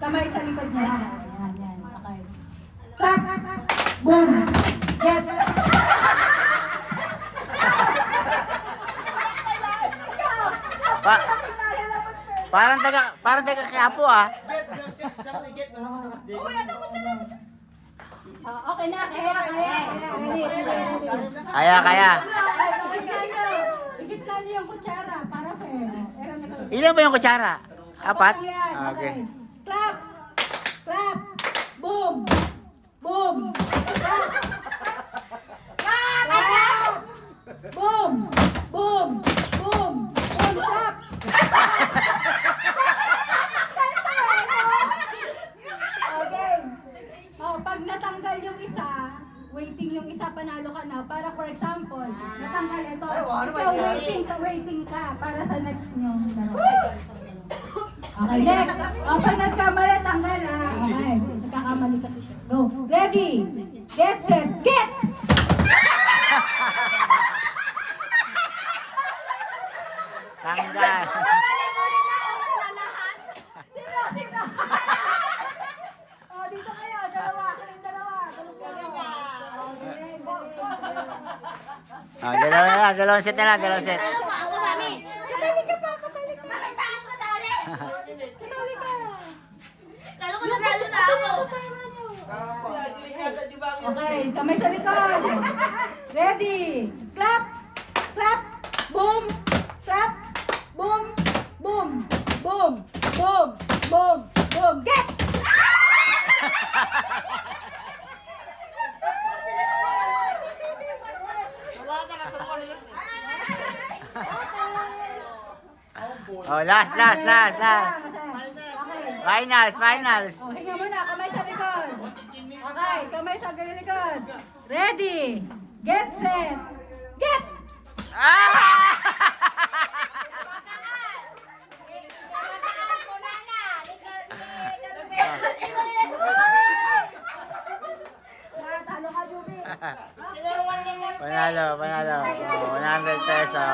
Kamay sa likod niya. Yan, yan. Okay. Tap! Boom! Get! Parang taga Quiapo ah. Okay na, kaya. Kaya. Ay, higit na niyo yung kutsara para fair. Ilan ba yung kutsara? 4? Okay. Clap! Clap! Boom! Boom! Clap! Clap! Boom! Boom! Boom! Boom! Clap! Okay. Oh, pag natanggal yung isa, waiting yung isa, panalo ka na. Para for example, natanggal ito. Ikaw waiting ka para sa next nyo. Okay, next. O, pag nagkamali, tanggal ha. Okay, nagkakamali kasi siya. Go. Ready, get, set, get! Tanggal. Sino? O, dito kayo. Dalawa. Kaling dalawa. Dalawang set na lang, dalawang set. Kasali ka pa. Kasali ka. Okay, kamay sa likod. Ready. Clap. Clap. Boom. Clap. Boom. Boom. Boom. Boom. Boom. Boom. Get! Oh, last. Finals. Oh, hinga muna. Kamay sa likod. Okay, kamay sa likod. Ready. Get set. Get! Ah! Talo ka, Juby. Panalo. Oh, 100 pesos.